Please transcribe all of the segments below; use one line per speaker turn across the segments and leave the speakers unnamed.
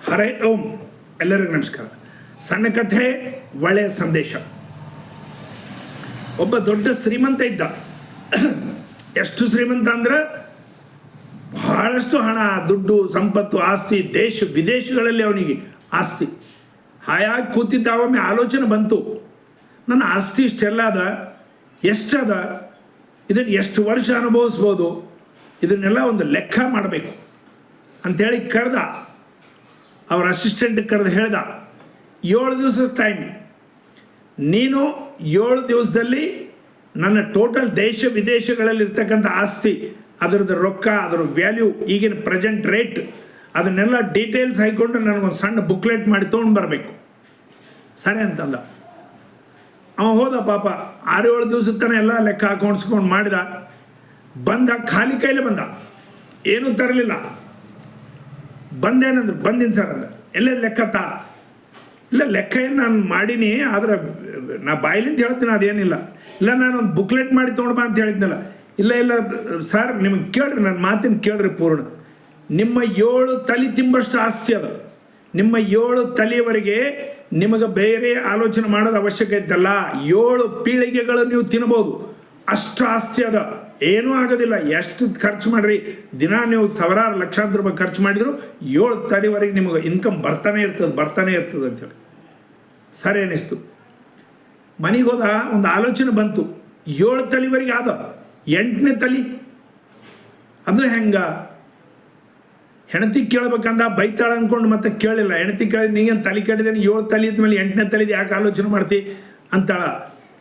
ಹರೇ ಓಂ. ಎಲ್ಲರಿಗೂ ನಮಸ್ಕಾರ. ಸಣ್ಣ ಕಥೆ, ಒಳ್ಳೆಯ ಸಂದೇಶ. ಒಬ್ಬ ದೊಡ್ಡ ಶ್ರೀಮಂತ ಇದ್ದ. ಎಷ್ಟು ಶ್ರೀಮಂತ ಅಂದ್ರೆ ಬಹಳಷ್ಟು ಹಣ, ದುಡ್ಡು, ಸಂಪತ್ತು, ಆಸ್ತಿ, ದೇಶ ವಿದೇಶಗಳಲ್ಲಿ ಅವನಿಗೆ ಆಸ್ತಿ. ಹಾಯಾಗಿ ಕೂತಿದ್ದ. ಒಮ್ಮೆ ಆಲೋಚನೆ ಬಂತು, ನನ್ನ ಆಸ್ತಿ ಇಷ್ಟೆಲ್ಲ ಅದ, ಎಷ್ಟದ, ಇದನ್ನು ಎಷ್ಟು ವರ್ಷ ಅನುಭವಿಸ್ಬೋದು, ಇದನ್ನೆಲ್ಲ ಒಂದು ಲೆಕ್ಕ ಮಾಡಬೇಕು ಅಂಥೇಳಿ ಕರೆದ. ಅವ್ರ ಅಸಿಸ್ಟೆಂಟ್ ಕರೆದು ಹೇಳ್ದ, 7 ದಿವಸದ ಟೈಮ್, ನೀನು 7 ದಿವಸದಲ್ಲಿ ನನ್ನ ಟೋಟಲ್ ದೇಶ ವಿದೇಶಗಳಲ್ಲಿರ್ತಕ್ಕಂಥ ಆಸ್ತಿ, ಅದರದ್ದು ರೊಕ್ಕ, ಅದರ ವ್ಯಾಲ್ಯೂ, ಈಗಿನ ಪ್ರೆಸೆಂಟ್ ರೇಟ್, ಅದನ್ನೆಲ್ಲ ಡೀಟೇಲ್ಸ್ ಹಾಕ್ಕೊಂಡು ನನಗೊಂದು ಸಣ್ಣ ಬುಕ್ಲೆಟ್ ಮಾಡಿ ತೊಗೊಂಡು ಬರಬೇಕು. ಸರಿ ಅಂತಂದ. ಅವ ಹೋದ. ಪಾಪ 6-7 ದಿವಸದ ತನಕ ಎಲ್ಲ ಲೆಕ್ಕ ಹಾಕೊಂಡ್ಸ್ಕೊಂಡು ಮಾಡಿದ. ಬಂದ, ಖಾಲಿ ಕೈಲೇ ಬಂದ, ಏನೂ ತರಲಿಲ್ಲ. ಬಂದೇನಂದ್ರೆ, ಬಂದಿನಿ ಸರ್ ಅಂದ. ಎಲ್ಲೇ ಲೆಕ್ಕತ್ತಾ? ಇಲ್ಲ, ಲೆಕ್ಕ ಏನು ನಾನು ಮಾಡೀನಿ, ಆದ್ರೆ ನಾ ಬಾಯಿಲಿಂದ ಹೇಳ್ತೀನಿ, ಅದೇನಿಲ್ಲ. ಇಲ್ಲ, ನಾನೊಂದು ಬುಕ್ಲೆಟ್ ಮಾಡಿ ತೊಗೊಂಡ್ಬಾ ಅಂತ ಹೇಳಿದ್ನಲ್ಲ. ಇಲ್ಲ ಇಲ್ಲ ಸರ್, ನಿಮಗೆ ಕೇಳ್ರಿ, ನನ್ನ ಮಾತಿನ ಕೇಳ್ರಿ ಪೂರ್ಣ. ನಿಮ್ಮ 7 ತಲೆ ತಿಂಬಷ್ಟು ಆಸ್ತಿ ಅದ. ನಿಮ್ಮ 7 ತಲೆಯವರೆಗೆ ನಿಮಗೆ ಬೇರೆ ಆಲೋಚನೆ ಮಾಡೋದು ಅವಶ್ಯಕತೆ ಇಲ್ಲ. 7 ಪೀಳಿಗೆಗಳು ನೀವು ತಿನ್ಬೋದು, ಅಷ್ಟು ಆಸ್ತಿ ಅದ. ಏನೂ ಆಗೋದಿಲ್ಲ. ಎಷ್ಟು ಖರ್ಚು ಮಾಡಿರಿ, ದಿನ ನೀವು ಸಾವಿರಾರು ಲಕ್ಷಾಂತರ ರೂಪಾಯಿ ಖರ್ಚು ಮಾಡಿದ್ರು 7 ತಲೆವರೆಗೆ ನಿಮಗೆ ಇನ್ಕಮ್ ಬರ್ತಾನೆ ಇರ್ತದೆ ಅಂತೇಳಿ. ಸರಿ ಅನ್ನಿಸ್ತು. ಮನೆಗೆ ಹೋದ. ಒಂದು ಆಲೋಚನೆ ಬಂತು, 7 ತಲೆವರೆಗೆ ಆದ, 8ನೇ ತಲೆ ಅದು ಹೆಂಗ? ಹೆಂಡತಿ ಕೇಳ್ಬೇಕಂದ, ಬೈತಾಳ ಅಂದ್ಕೊಂಡು ಮತ್ತೆ ಕೇಳಿಲ್ಲ. ಹೆಂಡತಿ ಕೇಳಿದ್, ನೀಗೇನು ತಲೆ ಕೆಟ್ಟಿದ್ದೇನೆ, 7 ತಲೆ ಇದ್ಮೇಲೆ 8ನೇ ತಲೆದು ಯಾಕೆ ಆಲೋಚನೆ ಮಾಡ್ತಿ ಅಂತಾಳ.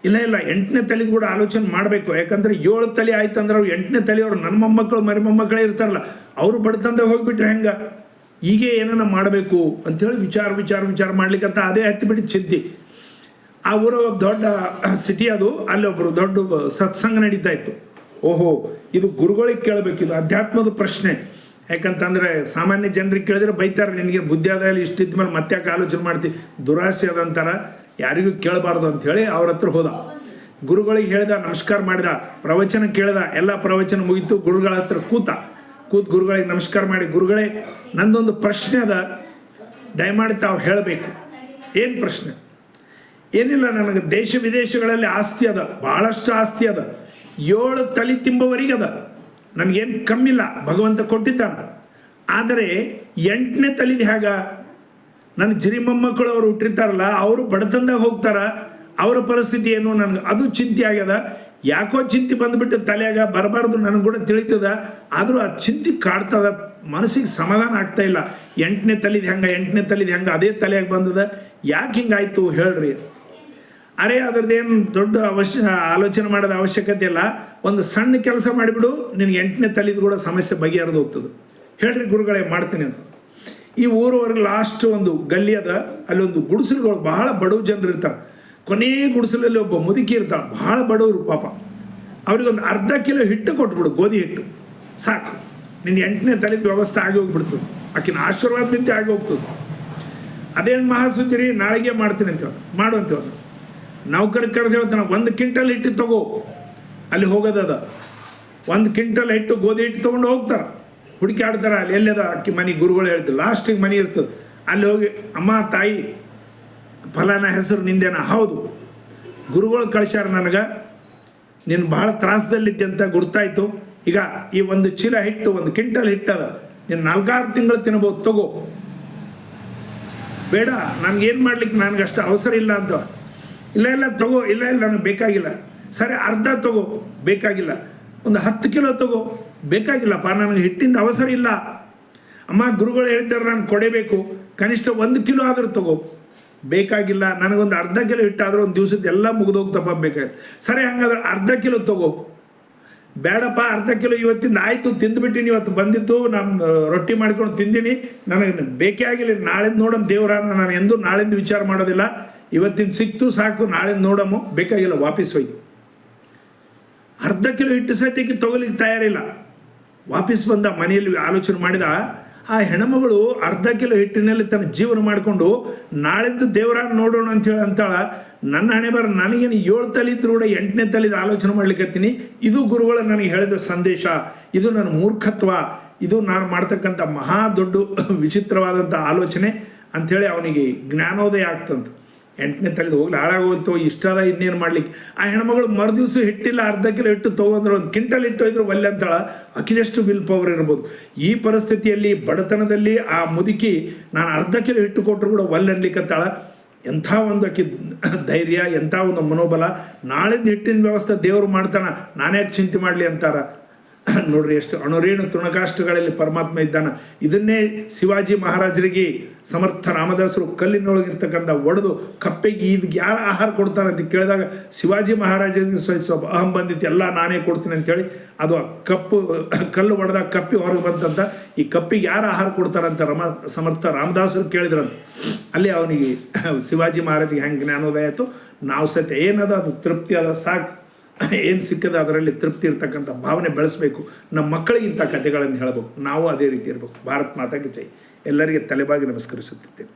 ಇಲ್ಲ 8ನೇ ತಲೆದು ಕೂಡ ಆಲೋಚನೆ ಮಾಡಬೇಕು. ಯಾಕಂದ್ರೆ 7 ತಲೆ ಆಯ್ತು ಅಂದ್ರೆ ಅವ್ರು 8ನೇ ತಲೆಯವರು ನನ್ನ ಮೊಮ್ಮಕ್ಕಳು ಮರಿಮೊಮ್ಮಕ್ಕಳೇ ಇರ್ತಾರಲ್ಲ, ಅವರು ಬಡ್ತಂದ ಹೋಗ್ಬಿಟ್ರೆ ಹೆಂಗ? ಹೀಗೆ ಏನನ್ನ ಮಾಡಬೇಕು ಅಂಥೇಳಿ ವಿಚಾರ ಮಾಡ್ಲಿಕ್ಕಂತ ಅದೇ ಹತ್ತಿಬಿಟ್ಟು ಚಿಂತೆ. ಆ ಊರ ದೊಡ್ಡ ಸಿಟಿ ಅದು. ಅಲ್ಲಿ ಒಬ್ಬರು ದೊಡ್ಡ ಸತ್ಸಂಗ ನಡೀತಾ ಇತ್ತು. ಓಹೋ, ಇದು ಗುರುಗಳಿಗೆ ಕೇಳಬೇಕು, ಇದು ಅಧ್ಯಾತ್ಮದ ಪ್ರಶ್ನೆ. ಯಾಕಂತಂದರೆ ಸಾಮಾನ್ಯ ಜನರಿಗೆ ಕೇಳಿದ್ರೆ ಬೈತಾರೆ, ನಿನಗೆ ಬುದ್ಧಿ ಆದಾಯಲ್ಲಿ ಇಷ್ಟಿದ್ಮೇಲೆ ಮತ್ತೆ ಯಾಕೆ ಆಲೋಚನೆ ಮಾಡ್ತೀವಿ, ದುರಾಸೆ ಅದಂತಾರ, ಯಾರಿಗೂ ಕೇಳಬಾರ್ದು ಅಂಥೇಳಿ ಅವ್ರ ಹತ್ರ ಹೋದ. ಗುರುಗಳಿಗೆ ಹೇಳ್ದ, ನಮಸ್ಕಾರ ಮಾಡಿದ, ಪ್ರವಚನ ಕೇಳ್ದ. ಎಲ್ಲ ಪ್ರವಚನ ಮುಗೀತು. ಗುರುಗಳ ಹತ್ರ ಕೂತು ಗುರುಗಳಿಗೆ ನಮಸ್ಕಾರ ಮಾಡಿ, ಗುರುಗಳೇ ನಂದೊಂದು ಪ್ರಶ್ನೆ ಅದ, ದಯಮಾಡಿ ತಾವು ಹೇಳಬೇಕು. ಏನು ಪ್ರಶ್ನೆ? ಏನಿಲ್ಲ, ನನಗೆ ದೇಶ ವಿದೇಶಗಳಲ್ಲಿ ಆಸ್ತಿ ಅದ, ಭಾಳಷ್ಟು ಆಸ್ತಿ ಅದ, 7 ತಲೆ ತಿಂಬವರೆಗೆ ಅದ, ನನಗೇನು ಕಮ್ಮಿಲ್ಲ, ಭಗವಂತ ಕೊಟ್ಟಿದ್ದಾನ. ಆದರೆ 8ನೇ ತಲೆದು ಹೇಗ? ನನ್ನ ಜಿರಿ ಮೊಮ್ಮಕ್ಕಳು ಅವ್ರು ಹುಟ್ಟಿರ್ತಾರಲ್ಲ, ಅವರು ಬಡತನದಾಗ ಹೋಗ್ತಾರ, ಅವರ ಪರಿಸ್ಥಿತಿ ಏನು? ನನಗೆ ಅದು ಚಿಂತೆ ಆಗ್ಯದ. ಯಾಕೋ ಚಿಂತೆ ಬಂದುಬಿಟ್ಟು ತಲೆಯಾಗ ಬರಬಾರ್ದು, ನನಗೆ ಕೂಡ ತಿಳಿತದ. ಆದರೂ ಆ ಚಿಂತೆ ಕಾಡ್ತದ, ಮನಸ್ಸಿಗೆ ಸಮಾಧಾನ ಆಗ್ತಾ ಇಲ್ಲ. 8ನೇ ತಲೆದು ಹೆಂಗೆ ಅದೇ ತಲೆಯಾಗ ಬಂದದ, ಯಾಕೆ ಹಿಂಗಾಯ್ತು ಹೇಳ್ರಿ? ಅರೆ, ಅದ್ರದ್ದೇನು ದೊಡ್ಡ ಆಲೋಚನೆ ಮಾಡೋದು ಅವಶ್ಯಕತೆ ಇಲ್ಲ. ಒಂದು ಸಣ್ಣ ಕೆಲಸ ಮಾಡಿಬಿಡು, ನಿನಗೆ 8ನೇ ತಲೆದು ಕೂಡ ಸಮಸ್ಯೆ ಬಗೆಹರಿದು ಹೋಗ್ತದೆ. ಹೇಳ್ರಿ ಗುರುಗಳೇ, ಮಾಡ್ತೀನಿ ಅಂತ. ಈ ಊರವರೆಗೆ ಲಾಸ್ಟ್ ಒಂದು ಗಲ್ಲಿ ಅದ. ಅಲ್ಲಿ ಒಂದು ಗುಡಿಸಲುಗಳು, ಬಹಳ ಬಡವ ಜನರು ಇರ್ತಾರೆ. ಕೊನೇ ಗುಡಿಸಲಲ್ಲಿ ಒಬ್ಬ ಮುದುಕಿ ಇರ್ತಾಳೆ, ಬಹಳ ಬಡವರು ಪಾಪ. ಅವ್ರಿಗೊಂದು ಅರ್ಧ ಕಿಲೋ ಹಿಟ್ಟು ಕೊಟ್ಬಿಡು, ಗೋಧಿ ಹಿಟ್ಟು ಸಾಕು, ನಿನ್ನ 8ನೇ ತಲೆದು ವ್ಯವಸ್ಥೆ ಆಗಿ ಹೋಗ್ಬಿಡ್ತದೆ. ಆಕಿನ ಆಶೀರ್ವಾದದಿಂದ ಆಗಿ ಹೋಗ್ತದೆ. ಅದೇನು ಮಹಾಸುದ್ದಿರಿ, ನಾಳೆಗೆ ಮಾಡ್ತೀನಿ ಅಂತ ಮಾಡು ಅಂತೇಳಿ ನೌಕರಿಗೆ ಕರೆದು ಹೇಳ್ತಾನೆ, 1 ಕ್ವಿಂಟಲ್ ಹಿಟ್ಟು ತಗೋ. ಅಲ್ಲಿ ಹೋಗೋದದ, 1 ಕ್ವಿಂಟಲ್ ಹಿಟ್ಟು, ಗೋಧಿ ಹಿಟ್ಟು ತೊಗೊಂಡು ಹೋಗ್ತಾರೆ, ಹುಡುಕಿ ಆಡ್ತಾರೆ. ಅಲ್ಲಿ ಎಲ್ಲದ ಅಕ್ಕಿ ಮನೆ, ಗುರುಗಳು ಹೇಳ್ತಾರೆ, ಲಾಸ್ಟಿಗೆ ಮನೆ ಇರ್ತದೆ. ಅಲ್ಲಿ ಹೋಗಿ, ಅಮ್ಮ ತಾಯಿ ಫಲಾನ ಹೆಸರು ನಿಂದೇನ? ಹೌದು, ಗುರುಗಳು ಕಳಿಸ್ಯಾರ ನನಗೆ, ನೀನು ಭಾಳ ತ್ರಾಸದಲ್ಲಿದ್ದೆ ಅಂತ ಗುರ್ತಾಯ್ತು. ಈಗ ಈ 1 ಚೀಲ ಹಿಟ್ಟು, 1 ಕ್ವಿಂಟಲ್ ಹಿಟ್ಟದ, ನೀನು 4-6 ತಿಂಗಳು ತಿನ್ಬೋದು, ತಗೋ. ಬೇಡ, ನನಗೇನು ಮಾಡ್ಲಿಕ್ಕೆ, ನನಗೆ ಅಷ್ಟು ಅವಸರ ಇಲ್ಲ ಅಂತ. ಇಲ್ಲ ತಗೋ. ಇಲ್ಲ ನನಗೆ ಬೇಕಾಗಿಲ್ಲ. ಸರಿ, ಅರ್ಧ ತಗೋ, ಬೇಕಾಗಿಲ್ಲ. ಒಂದು 10 ಕಿಲೋ ತಗೋ, ಬೇಕಾಗಿಲ್ಲಪ್ಪ, ನನಗೆ ಹಿಟ್ಟಿಂದ ಅವಸರ ಇಲ್ಲ. ಅಮ್ಮ, ಗುರುಗಳು ಹೇಳ್ತಾರೆ ನಾನು ಕೊಡಬೇಕು, ಕನಿಷ್ಠ 1 ಕಿಲೋ ಆದರೂ ತಗೋ, ಬೇಕಾಗಿಲ್ಲ. ನನಗೊಂದು ಅರ್ಧ ಕಿಲೋ ಹಿಟ್ಟಾದರೂ ಒಂದು ದಿವಸದ ಎಲ್ಲ ಮುಗಿದೋಗ್ತಪ್ಪ, ಬೇಕಾಗಿಲ್ಲ. ಸರಿ, ಹಂಗಾದ್ರೆ ಅರ್ಧ ಕಿಲೋ ತಗೋ. ಬೇಡಪ್ಪ, ಅರ್ಧ ಕಿಲೋ ಇವತ್ತಿಂದ ಆಯಿತು, ತಿಂದುಬಿಟ್ಟಿನಿ, ಇವತ್ತು ಬಂದಿತ್ತು, ನಾನು ರೊಟ್ಟಿ ಮಾಡ್ಕೊಂಡು ತಿಂದೀನಿ, ನನಗೆ ಬೇಕೇ ಆಗಿಲ್ಲ. ನಾಳಿಂದ ನೋಡಮ್ ದೇವರ, ನಾನು ಎಂದೂ ನಾಳಿಂದ ವಿಚಾರ ಮಾಡೋದಿಲ್ಲ, ಇವತ್ತಿನ ಸಿಕ್ತು ಸಾಕು, ನಾಳಿಂದ ನೋಡಮ್ಮು, ಬೇಕಾಗಿಲ್ಲ, ವಾಪಸ್ ಹೋಯ್ತು. ಅರ್ಧ ಕಿಲೋ ಹಿಟ್ಟು ಸದ್ಯಕ್ಕೆ ತಗೊಲಿಕ್ಕೆ ತಯಾರಿಲ್ಲ. ವಾಪಸ್ ಬಂದ, ಮನೆಯಲ್ಲಿ ಆಲೋಚನೆ ಮಾಡಿದ. ಆ ಹೆಣ್ಮಗಳು ಅರ್ಧ ಕಿಲೋ ಹಿಟ್ಟಿನಲ್ಲಿ ತನ್ನ ಜೀವನ ಮಾಡಿಕೊಂಡು ನಾಳಿಂದ ದೇವರ ನೋಡೋಣ ಅಂಥೇಳಿ ಅಂತಾಳ. ನನ್ನ ಹಣೆ ಬರ, ನನಗೇನು 7 ತಲೆ ಇದ್ರೂ ಕೂಡ 8ನೇ ತಲೆದು ಆಲೋಚನೆ ಮಾಡ್ಲಿಕ್ಕತ್ತೀನಿ. ಇದು ಗುರುಗಳು ನನಗೆ ಹೇಳಿದ ಸಂದೇಶ. ಇದು ನನ್ನ ಮೂರ್ಖತ್ವ. ಇದು ನಾನು ಮಾಡ್ತಕ್ಕಂಥ ಮಹಾ ದೊಡ್ಡ ವಿಚಿತ್ರವಾದಂಥ ಆಲೋಚನೆ ಅಂಥೇಳಿ ಅವನಿಗೆ ಜ್ಞಾನೋದಯ ಆಗ್ತಂತ. 8ನೇ ತಲೆದು ಹೋಗ್ಲಿ ಹಾಳಾಗೋಯ್ತು, ಇಷ್ಟದ ಇನ್ನೇನು ಮಾಡ್ಲಿಕ್ಕೆ. ಆ ಹೆಣ್ಮಗಳು ಮರುದಿವ್ಸ ಹಿಟ್ಟಿಲ್ಲ, ಅರ್ಧ ಕಿಲೋ ಹಿಟ್ಟು ತೊಗೊಂಡ್ರೆ 1 ಕ್ವಿಂಟಲ್ ಹಿಟ್ಟು ಹೋಯ್ದ್ರು ಒಲ್ಲೆ ಅಂತಾಳ. ಅಕ್ಕಿದೆಷ್ಟು ವಿಲ್ ಪವರ್ ಇರ್ಬೋದು. ಈ ಪರಿಸ್ಥಿತಿಯಲ್ಲಿ ಬಡತನದಲ್ಲಿ ಆ ಮುದುಕಿ ನಾನು ಅರ್ಧ ಕಿಲೋ ಹಿಟ್ಟು ಕೊಟ್ಟರು ಕೂಡ ಒಲ್ಲೆ ಅನ್ಲಿಕ್ಕತ್ತಾಳ. ಎಂಥ ಒಂದು ಅಕ್ಕಿ ಧೈರ್ಯ, ಎಂಥ ಒಂದು ಮನೋಬಲ. ನಾಳಿಂದ ಹಿಟ್ಟಿನ ವ್ಯವಸ್ಥೆ ದೇವರು ಮಾಡ್ತಾನ, ನಾನ್ಯಾಕೆ ಚಿಂತೆ ಮಾಡಲಿ ಅಂತಾರ. ನೋಡ್ರಿ ಎಷ್ಟು ಅಣುರೇಣು ತೃಣಕಾಷ್ಟಗಳಲ್ಲಿ ಪರಮಾತ್ಮ ಇದ್ದಾನ. ಇದನ್ನೇ ಶಿವಾಜಿ ಮಹಾರಾಜರಿಗೆ ಸಮರ್ಥ ರಾಮದಾಸರು ಕಲ್ಲಿನೊಳಗಿರ್ತಕ್ಕಂಥ ಒಡೆದು ಕಪ್ಪೆಗೆ ಇದಕ್ಕೆ ಯಾರು ಆಹಾರ ಕೊಡ್ತಾರೆ ಅಂತ ಕೇಳಿದಾಗ ಶಿವಾಜಿ ಮಹಾರಾಜರಿಗೆ ಸ್ವಲ್ಪ ಅಹಂ ಬಂದಿತ್ತು, ಎಲ್ಲ ನಾನೇ ಕೊಡ್ತೀನಿ ಅಂತೇಳಿ. ಅದು ಕಲ್ಲು ಒಡೆದಾಗ ಕಪ್ಪಿ ಹೊರಗೆ ಬಂತಂತ. ಈ ಕಪ್ಪಿಗೆ ಯಾರು ಆಹಾರ ಕೊಡ್ತಾರಂತ ಸಮರ್ಥ ರಾಮದಾಸರು ಕೇಳಿದ್ರಂತ. ಅಲ್ಲಿ ಅವನಿಗೆ ಶಿವಾಜಿ ಮಹಾರಾಜಿಗೆ ಹೆಂಗೆ ಜ್ಞಾನೋದಯ ಆಯಿತು. ನಾವು ಸತ್ಯ ಏನದ ಅದು ತೃಪ್ತಿ ಅದ, ಸಾಕು, ಏನು ಸಿಕ್ಕದ ಅದರಲ್ಲಿ ತೃಪ್ತಿ ಇರ್ತಕ್ಕಂಥ ಭಾವನೆ ಬೆಳೆಸಬೇಕು. ನಮ್ಮ ಮಕ್ಕಳಿಗೆ ಇಂಥ ಕಥೆಗಳನ್ನು ಹೇಳಬೇಕು, ನಾವು ಅದೇ ರೀತಿ ಇರಬೇಕು. ಭಾರತ್ ಮಾತಾಗೆ ಜೈ. ಎಲ್ಲರಿಗೆ ತಲೆಬಾಗಿ ನಮಸ್ಕರಿಸುತ್ತಿದ್ದೇನೆ.